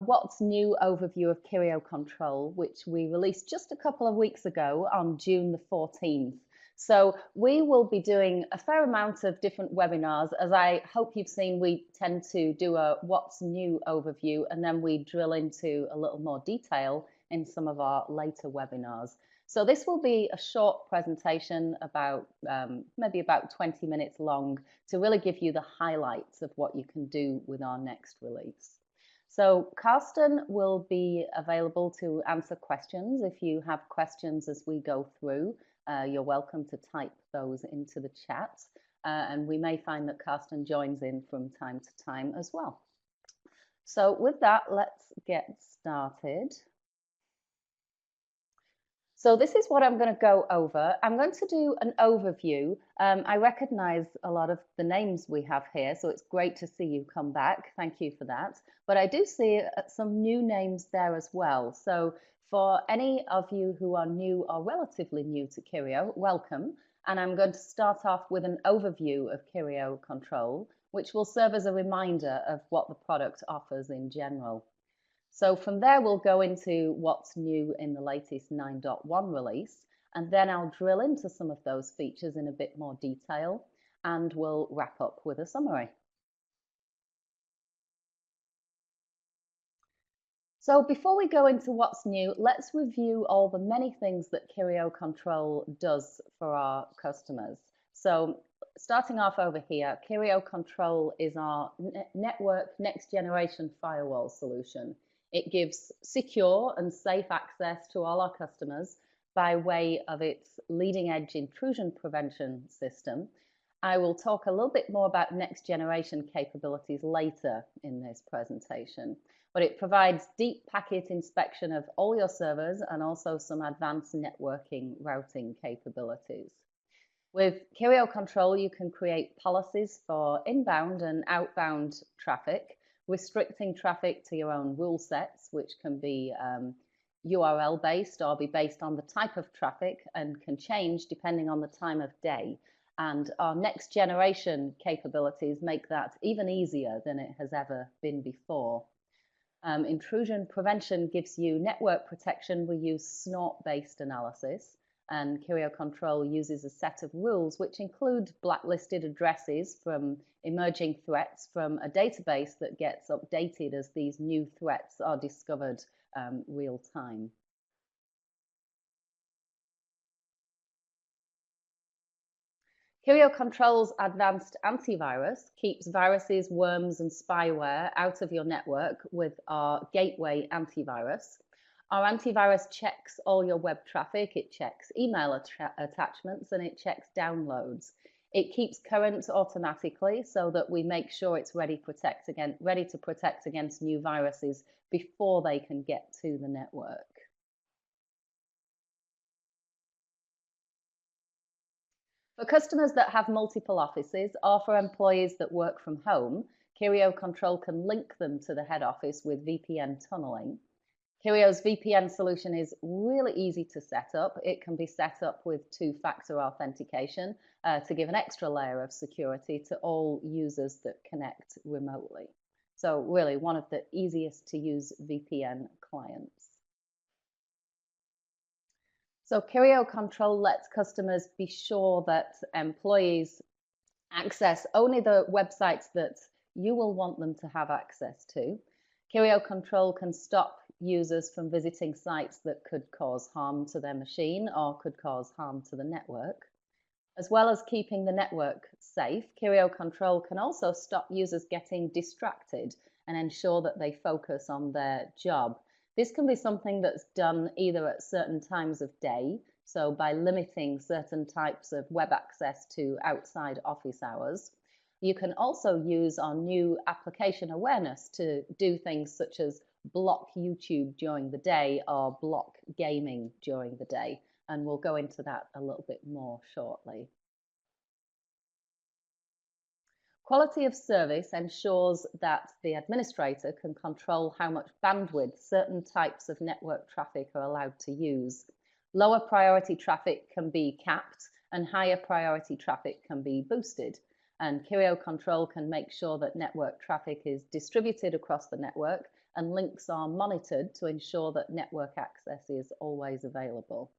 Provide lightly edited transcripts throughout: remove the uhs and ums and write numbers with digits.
what's new overview of Kerio Control, which we released just a couple of weeks ago on June the 14th. So we will be doing a fair amount of different webinars. As I hope you've seen, we tend to do a what's new overview, and then we drill into a little more detail in some of our later webinars. So this will be a short presentation, about maybe about 20 minutes long, to really give you the highlights of what you can do with our next release. So Carsten will be available to answer questions. If you have questions as we go through, you're welcome to type those into the chat. And we may find that Carsten joins in from time to time as well. So with that, let's get started. So this is what I'm going to go over. I'm going to do an overview. I recognize a lot of the names we have here, so it's great to see you come back. Thank you for that. But I do see some new names there as well. So for any of you who are new or relatively new to Kerio, welcome. And I'm going to start off with an overview of Kerio Control, which will serve as a reminder of what the product offers in general. So from there, we'll go into what's new in the latest 9.1 release, and then I'll drill into some of those features in a bit more detail, and we'll wrap up with a summary. So before we go into what's new, let's review all the many things that Kerio Control does for our customers. So starting off over here, Kerio Control is our network Next Generation Firewall solution. It gives secure and safe access to all our customers by way of its leading-edge intrusion prevention system. I will talk a little bit more about next generation capabilities later in this presentation, but it provides deep packet inspection of all your servers and also some advanced networking routing capabilities. With Kerio Control, you can create policies for inbound and outbound traffic, restricting traffic to your own rule sets, which can be URL based or be based on the type of traffic and can change depending on the time of day. And our next generation capabilities make that even easier than it has ever been before. Intrusion prevention gives you network protection. We use snort-based analysis, and Kerio Control uses a set of rules which include blacklisted addresses from emerging threats from a database that gets updated as these new threats are discovered real time. Kerio Control's advanced antivirus keeps viruses, worms, and spyware out of your network with our gateway antivirus. Our antivirus checks all your web traffic, it checks email attachments, and it checks downloads. It keeps current automatically so that we make sure it's ready to protect against new viruses before they can get to the network. For customers that have multiple offices or for employees that work from home, Kerio Control can link them to the head office with VPN tunneling. Kerio's VPN solution is really easy to set up. It can be set up with two-factor authentication to give an extra layer of security to all users that connect remotely. So really one of the easiest to use VPN clients. So Kerio Control lets customers be sure that employees access only the websites that you will want them to have access to. Kerio Control can stop users from visiting sites that could cause harm to their machine or could cause harm to the network. As well as keeping the network safe, Kerio Control can also stop users getting distracted and ensure that they focus on their job. This can be something that's done either at certain times of day, so by limiting certain types of web access to outside office hours. You can also use our new application awareness to do things such as block YouTube during the day or block gaming during the day. And we'll go into that a little bit more shortly. Quality of service ensures that the administrator can control how much bandwidth certain types of network traffic are allowed to use. Lower priority traffic can be capped and higher priority traffic can be boosted. And Kerio Control can make sure that network traffic is distributed across the network and links are monitored to ensure that network access is always available.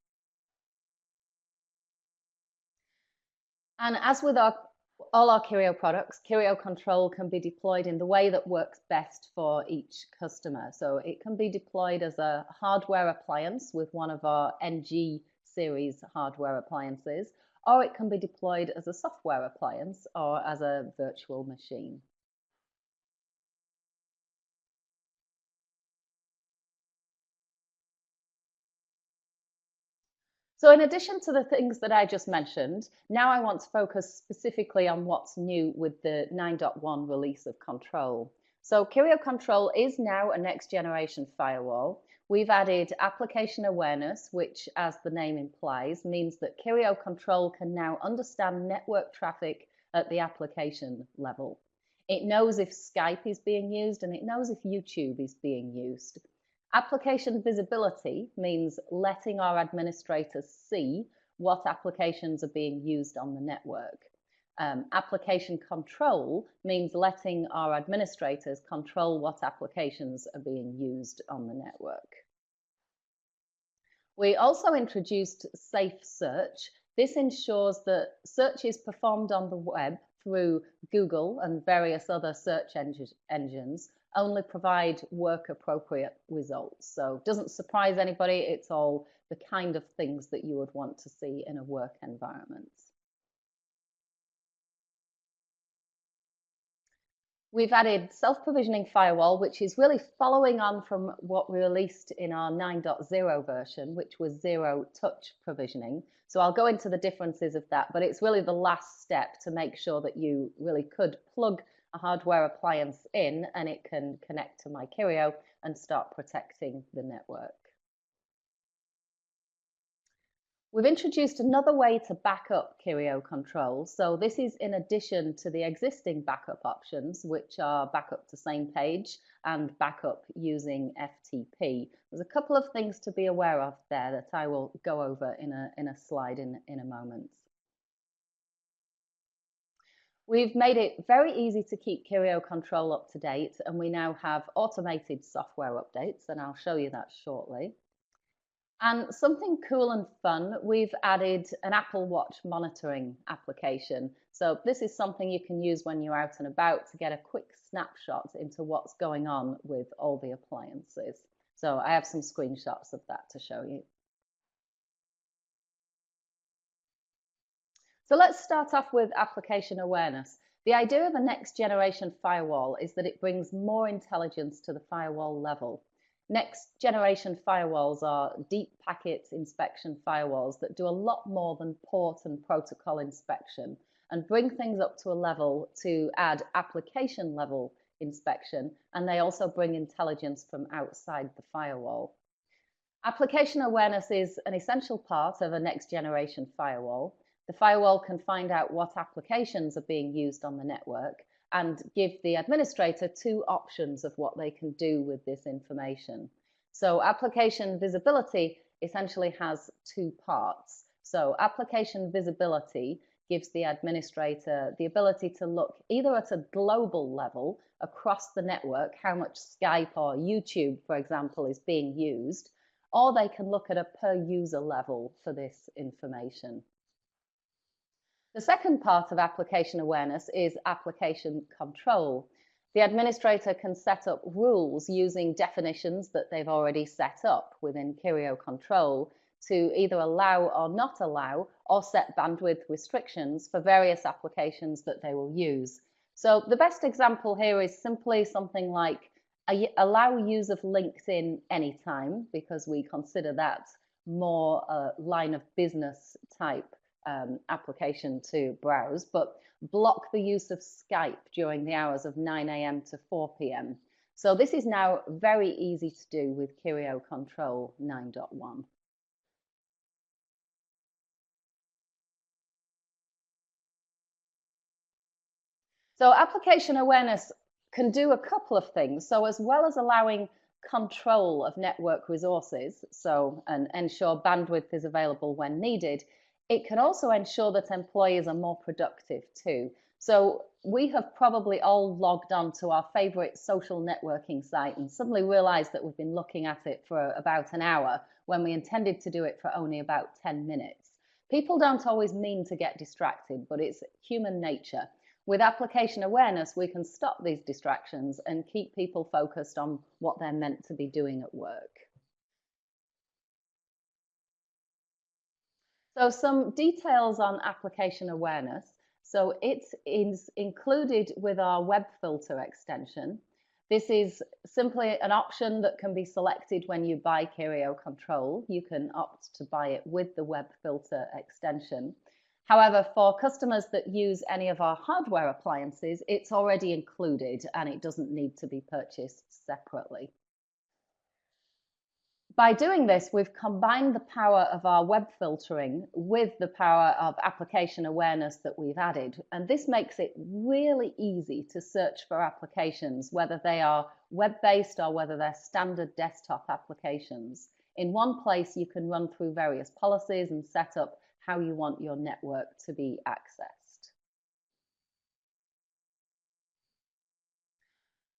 And as with all our Kerio products, Kerio Control can be deployed in the way that works best for each customer. So it can be deployed as a hardware appliance with one of our NG series hardware appliances, or it can be deployed as a software appliance or as a virtual machine. So in addition to the things that I just mentioned, now I want to focus specifically on what's new with the 9.1 release of Control. So Kerio Control is now a next generation firewall. We've added application awareness, which, as the name implies, means that Kerio Control can now understand network traffic at the application level. It knows if Skype is being used and it knows if YouTube is being used. Application visibility means letting our administrators see what applications are being used on the network. Application control means letting our administrators control what applications are being used on the network. We also introduced safe search. This ensures that search is performed on the web through Google and various other search engines only provide work-appropriate results. So it doesn't surprise anybody, it's all the kind of things that you would want to see in a work environment. We've added self-provisioning firewall, which is really following on from what we released in our 9.0 version, which was zero touch provisioning. So I'll go into the differences of that, but it's really the last step to make sure that you really could plug a hardware appliance in and it can connect to MyKerio and start protecting the network. We've introduced another way to back up Kerio Control. So this is in addition to the existing backup options, which are backup to same page and backup using FTP. There's a couple of things to be aware of there that I will go over in a slide in a moment. We've made it very easy to keep Kerio Control up to date, and we now have automated software updates, and I'll show you that shortly. And something cool and fun, we've added an Apple Watch monitoring application. So this is something you can use when you're out and about to get a quick snapshot into what's going on with all the appliances. So I have some screenshots of that to show you. So let's start off with application awareness. The idea of a next generation firewall is that it brings more intelligence to the firewall level. Next generation firewalls are deep packet inspection firewalls that do a lot more than port and protocol inspection and bring things up to a level to add application level inspection, and they also bring intelligence from outside the firewall. Application awareness is an essential part of a next generation firewall. The firewall can find out what applications are being used on the network and give the administrator two options of what they can do with this information. So application visibility essentially has two parts. So application visibility gives the administrator the ability to look either at a global level across the network, how much Skype or YouTube, for example, is being used, or they can look at a per user level for this information. The second part of application awareness is application control. The administrator can set up rules using definitions that they've already set up within Kerio Control to either allow or not allow or set bandwidth restrictions for various applications that they will use. So the best example here is simply something like allow use of LinkedIn anytime, because we consider that more a line of business type application to browse, but block the use of Skype during the hours of 9 a.m. to 4 p.m. So this is now very easy to do with Kerio Control 9.1. So application awareness can do a couple of things. So as well as allowing control of network resources, and ensure bandwidth is available when needed, it can also ensure that employees are more productive too. So we have probably all logged on to our favorite social networking site and suddenly realized that we've been looking at it for about an hour when we intended to do it for only about 10 minutes. People don't always mean to get distracted, but it's human nature. With application awareness, we can stop these distractions and keep people focused on what they're meant to be doing at work. So some details on application awareness. So it is included with our web filter extension. This is simply an option that can be selected when you buy Kerio Control. You can opt to buy it with the web filter extension. However, for customers that use any of our hardware appliances, it's already included and it doesn't need to be purchased separately. By doing this, we've combined the power of our web filtering with the power of application awareness that we've added. And this makes it really easy to search for applications, whether they are web-based or whether they're standard desktop applications. In one place, you can run through various policies and set up how you want your network to be accessed.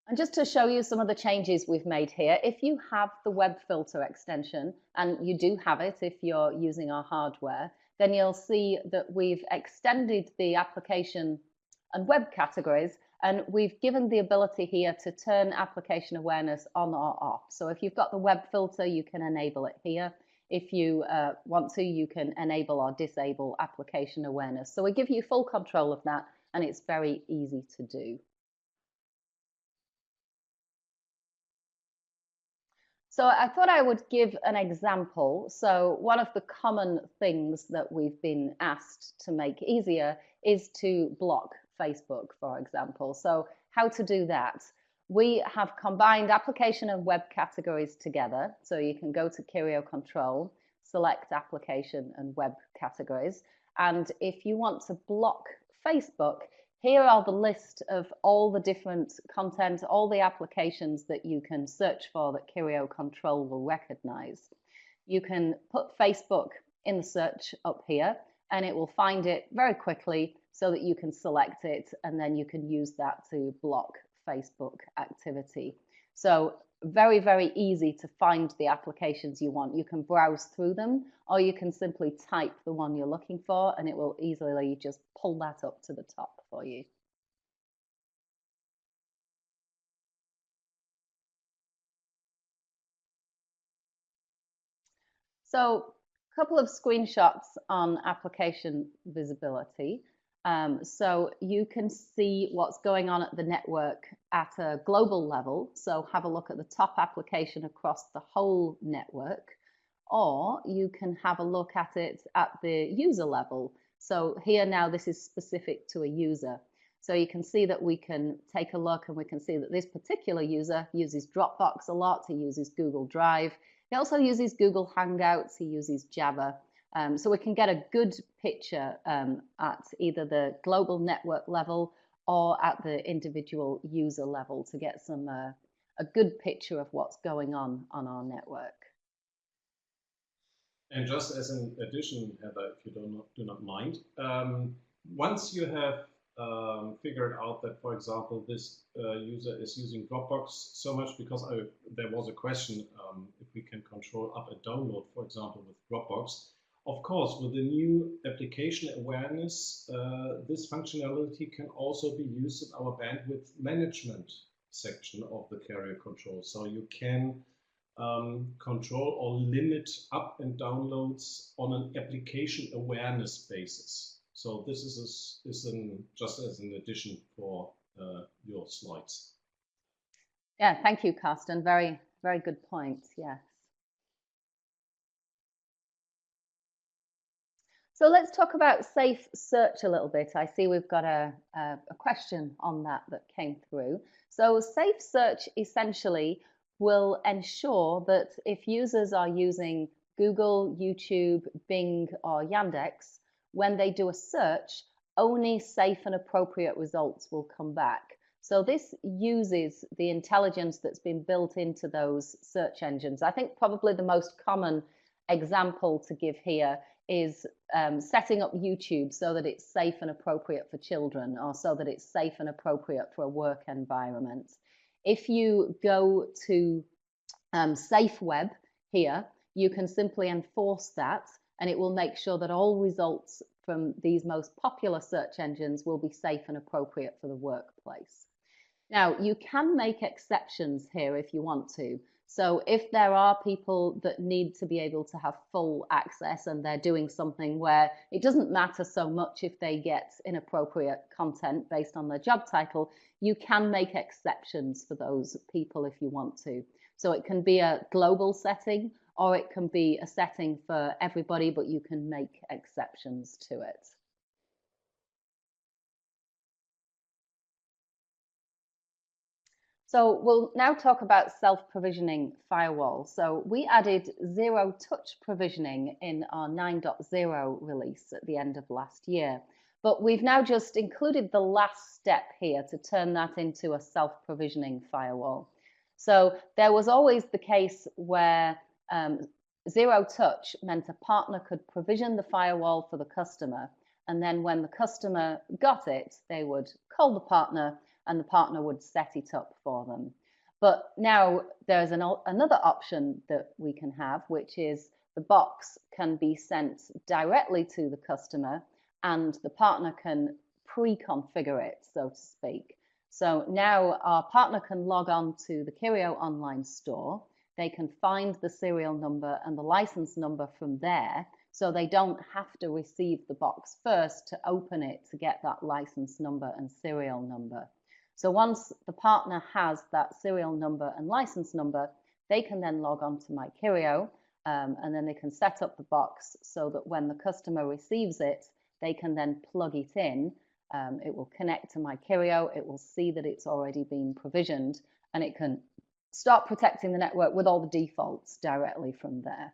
And just to show you some of the changes we've made here, if you have the web filter extension, and you do have it if you're using our hardware, then you'll see that we've extended the application and web categories, and we've given the ability here to turn application awareness on or off. So if you've got the web filter, you can enable it here. If you want to, you can enable or disable application awareness. So we give you full control of that, and it's very easy to do. So I thought I would give an example. So one of the common things that we've been asked to make easier is to block Facebook, for example. So how to do that? We have combined application and web categories together. So you can go to Kerio Control, select application and web categories. And if you want to block Facebook, here are the list of all the different content, all the applications that you can search for that Kerio Control will recognize. You can put Facebook in the search up here and it will find it very quickly so that you can select it and then you can use that to block Facebook activity. So very, very easy to find the applications you want. You can browse through them or you can simply type the one you're looking for and it will easily just pull that up to the top for you. So a couple of screenshots on application visibility. So you can see what's going on at the network at a global level. So have a look at the top application across the whole network, or you can have a look at it at the user level. So here now this is specific to a user. So you can see that we can take a look and we can see that this particular user uses Dropbox a lot, he uses Google Drive, he also uses Google Hangouts, he uses Java. So we can get a good picture at either the global network level or at the individual user level to get some a good picture of what's going on our network. And just as an addition, Heather, if you do not mind, once you have figured out that, for example, this user is using Dropbox so much because there was a question if we can control up and download, for example, with Dropbox. Of course, with the new application awareness, this functionality can also be used in our bandwidth management section of the Kerio Control. So you can control or limit up and downloads on an application awareness basis. So this is just as an addition for your slides. Yeah, thank you, Carsten. Very, very good point. Yes. So let's talk about safe search a little bit. I see we've got a question on that came through. So safe search essentially will ensure that if users are using Google, YouTube, Bing, or Yandex, when they do a search, only safe and appropriate results will come back. So this uses the intelligence that's been built into those search engines. I think probably the most common example to give here is setting up YouTube so that it's safe and appropriate for children, or so that it's safe and appropriate for a work environment. If you go to Safe Web here, you can simply enforce that, and it will make sure that all results from these most popular search engines will be safe and appropriate for the workplace. Now, you can make exceptions here if you want to. So if there are people that need to be able to have full access and they're doing something where it doesn't matter so much if they get inappropriate content based on their job title, you can make exceptions for those people if you want to. So it can be a global setting, or it can be a setting for everybody, but you can make exceptions to it. So we'll now talk about self-provisioning firewall. So we added zero-touch provisioning in our 9.0 release at the end of last year. But we've now just included the last step here to turn that into a self-provisioning firewall. So there was always the case where zero-touch meant a partner could provision the firewall for the customer, and then when the customer got it, they would call the partner and the partner would set it up for them. But now there's another option that we can have, which is the box can be sent directly to the customer and the partner can pre-configure it, so to speak. So now our partner can log on to the Kerio online store. They can find the serial number and the license number from there, so they don't have to receive the box first to open it to get that license number and serial number. So once the partner has that serial number and license number, they can then log on to MyKerio, and then they can set up the box so that when the customer receives it, they can then plug it in. It will connect to MyKerio, it will see that it's already been provisioned, and it can start protecting the network with all the defaults directly from there.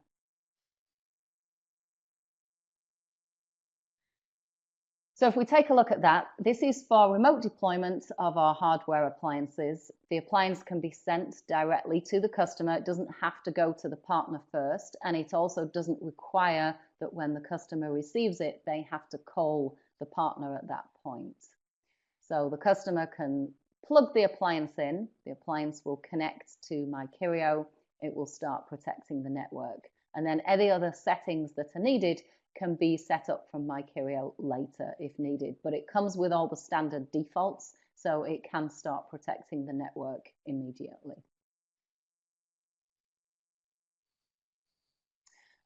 So if we take a look at that, this is for remote deployment of our hardware appliances. The appliance can be sent directly to the customer. It doesn't have to go to the partner first, and it also doesn't require that when the customer receives it, they have to call the partner at that point. So the customer can plug the appliance in, the appliance will connect to MyKerio, it will start protecting the network. And then any other settings that are needed can be set up from MyKerio later if needed, but it comes with all the standard defaults, so it can start protecting the network immediately.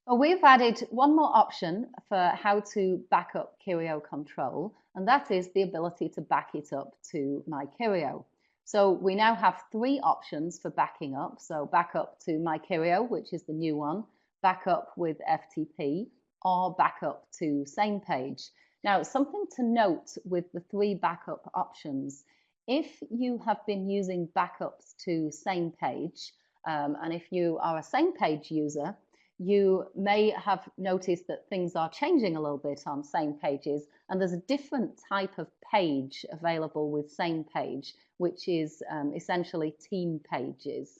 Well, we've added one more option for how to back up Kerio Control, and that is the ability to back it up to MyKerio. So we now have 3 options for backing up. So back up to MyKerio, which is the new one, back up with FTP, or backup to same page. Now, something to note with the 3 backup options, if you have been using backups to same page, and if you are a same page user, you may have noticed that things are changing a little bit on same pages, and there's a different type of page available with same page, which is essentially team pages.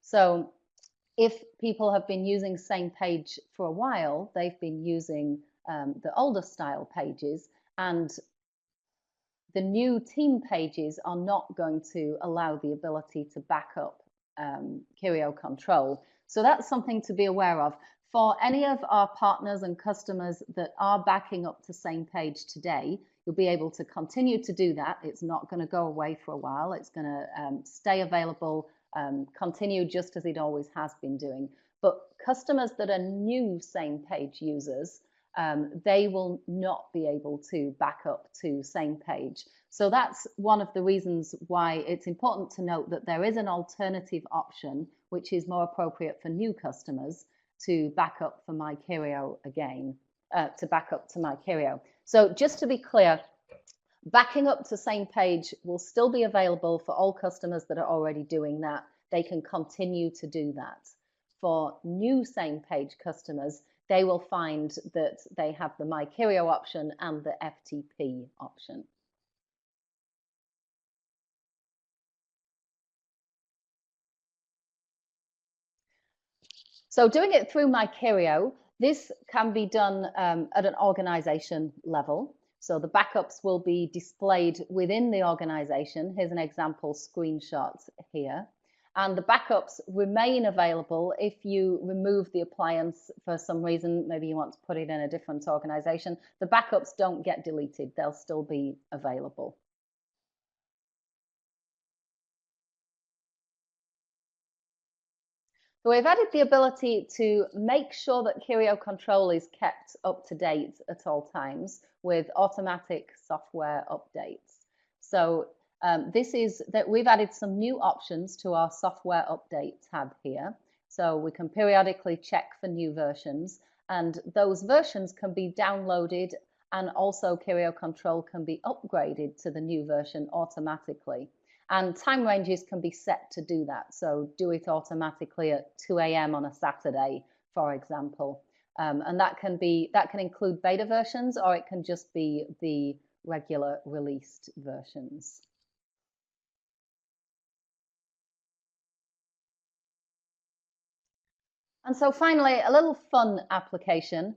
So if people have been using same page for a while, they've been using the older style pages, and the new team pages are not going to allow the ability to back up Kerio Control. So that's something to be aware of. For any of our partners and customers that are backing up to same page today, you'll be able to continue to do that. It's not going to go away for a while. It's going to stay available, continue just as it always has been doing. But customers that are new same page users, they will not be able to back up to same page. So that's one of the reasons why it's important to note that there is an alternative option which is more appropriate for new customers to back up for MyKerio again, to back up to MyKerio. So just to be clear, backing up to same page will still be available for all customers that are already doing that. They can continue to do that. For new same page customers, they will find that they have the MyKerio option and the FTP option. So doing it through MyKerio, This can be done at an organization level. So the backups will be displayed within the organization. Here's an example screenshot here. And the backups remain available if you remove the appliance for some reason. Maybe you want to put it in a different organization. The backups don't get deleted. They'll still be available. So we've added the ability to make sure that Kerio Control is kept up to date at all times with automatic software updates. So this is that we've added some new options to our software update tab here. So we can periodically check for new versions, and those versions can be downloaded, and also Kerio Control can be upgraded to the new version automatically. And time ranges can be set to do that. So do it automatically at 2 a.m. on a Saturday, for example. And that can include beta versions, or it can just be the regular released versions. And so finally, a little fun application.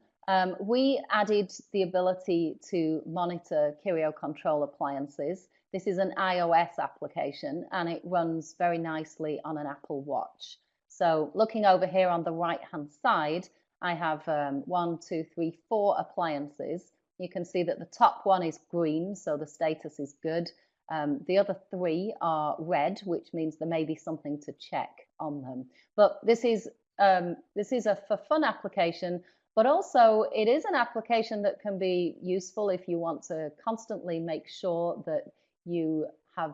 We added the ability to monitor Kerio Control appliances. This is an iOS application, and it runs very nicely on an Apple Watch. So looking over here on the right-hand side, I have 1, 2, 3, 4 appliances. You can see that the top one is green, so the status is good. The other 3 are red, which means there may be something to check on them. But this is a for fun application, but also it is an application that can be useful if you want to constantly make sure that you have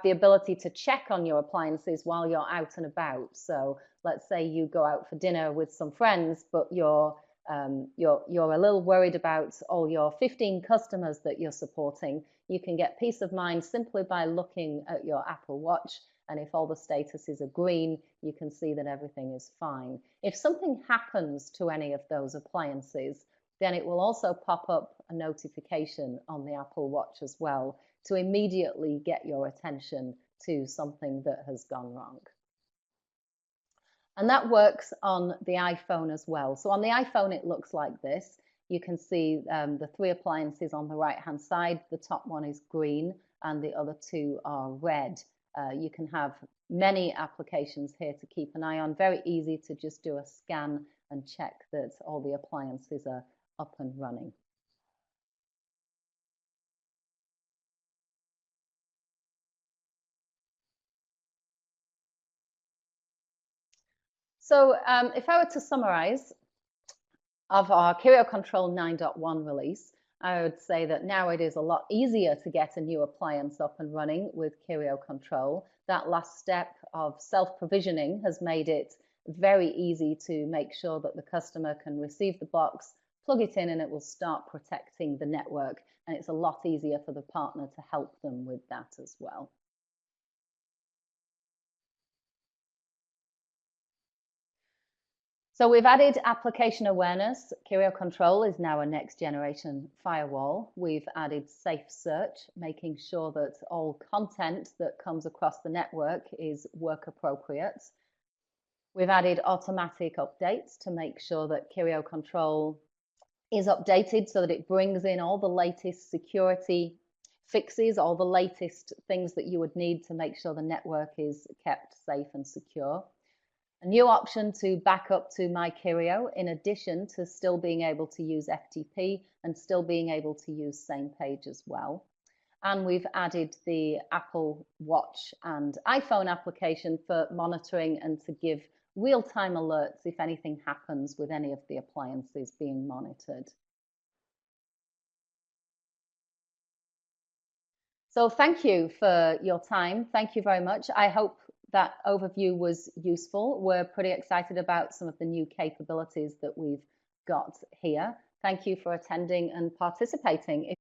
the ability to check on your appliances while you're out and about. So let's say you go out for dinner with some friends, but you're a little worried about all your 15 customers that you're supporting. You can get peace of mind simply by looking at your Apple Watch. And if all the statuses are green, you can see that everything is fine. If something happens to any of those appliances, then it will also pop up a notification on the Apple Watch as well to immediately get your attention to something that has gone wrong. And that works on the iPhone as well. So on the iPhone, it looks like this. You can see the 3 appliances on the right-hand side. The top one is green and the other 2 are red. You can have many applications here to keep an eye on. Very easy to just do a scan and check that all the appliances are up and running. So if I were to summarize of our Kerio Control 9.1 release, I would say that now it is a lot easier to get a new appliance up and running with Kerio Control. That last step of self-provisioning has made it very easy to make sure that the customer can receive the box, plug it in, and it will start protecting the network. And it's a lot easier for the partner to help them with that as well. So we've added application awareness. Kerio Control is now a next generation firewall. We've added safe search, making sure that all content that comes across the network is work appropriate. We've added automatic updates to make sure that Kerio Control is updated so that it brings in all the latest security fixes, all the latest things that you would need to make sure the network is kept safe and secure. A new option to back up to MyKerio, in addition to still being able to use FTP and still being able to use same page as well. And we've added the Apple Watch and iPhone application for monitoring and to give real-time alerts if anything happens with any of the appliances being monitored. So thank you for your time. Thank you very much. I hope that overview was useful. We're pretty excited about some of the new capabilities that we've got here. Thank you for attending and participating.